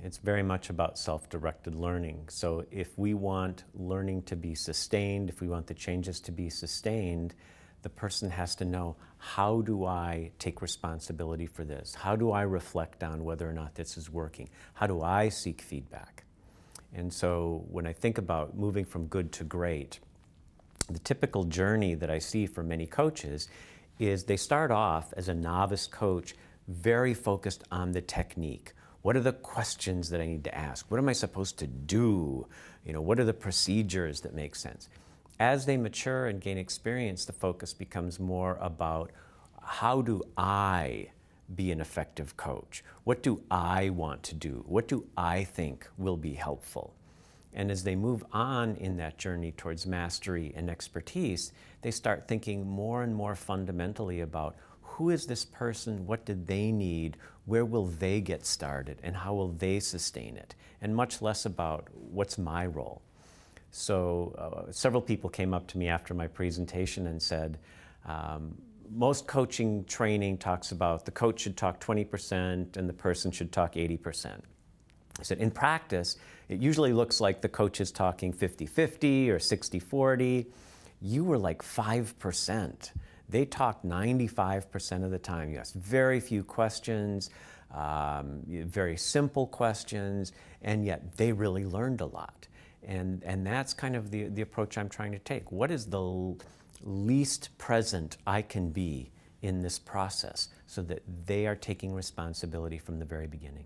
It's very much about self-directed learning. So if we want learning to be sustained, if we want the changes to be sustained, the person has to know, how do I take responsibility for this? How do I reflect on whether or not this is working? How do I seek feedback? And so when I think about moving from good to great, the typical journey that I see for many coaches is they start off as a novice coach very focused on the technique. What are the questions that I need to ask? What am I supposed to do? What are the procedures that make sense? As they mature and gain experience, the focus becomes more about, how do I be an effective coach? What do I want to do? What do I think will be helpful? And as they move on in that journey towards mastery and expertise, they start thinking more and more fundamentally about, who is this person? What do they need? Where will they get started? And how will they sustain it? And much less about, what's my role? So several people came up to me after my presentation and said, most coaching training talks about the coach should talk 20% and the person should talk 80%. I said, in practice, it usually looks like the coach is talking 50-50 or 60-40. You were like 5%. They talked 95% of the time. You asked very few questions, very simple questions, and yet they really learned a lot. And that's kind of the approach I'm trying to take. What is the least present I can be in this process so that they are taking responsibility from the very beginning?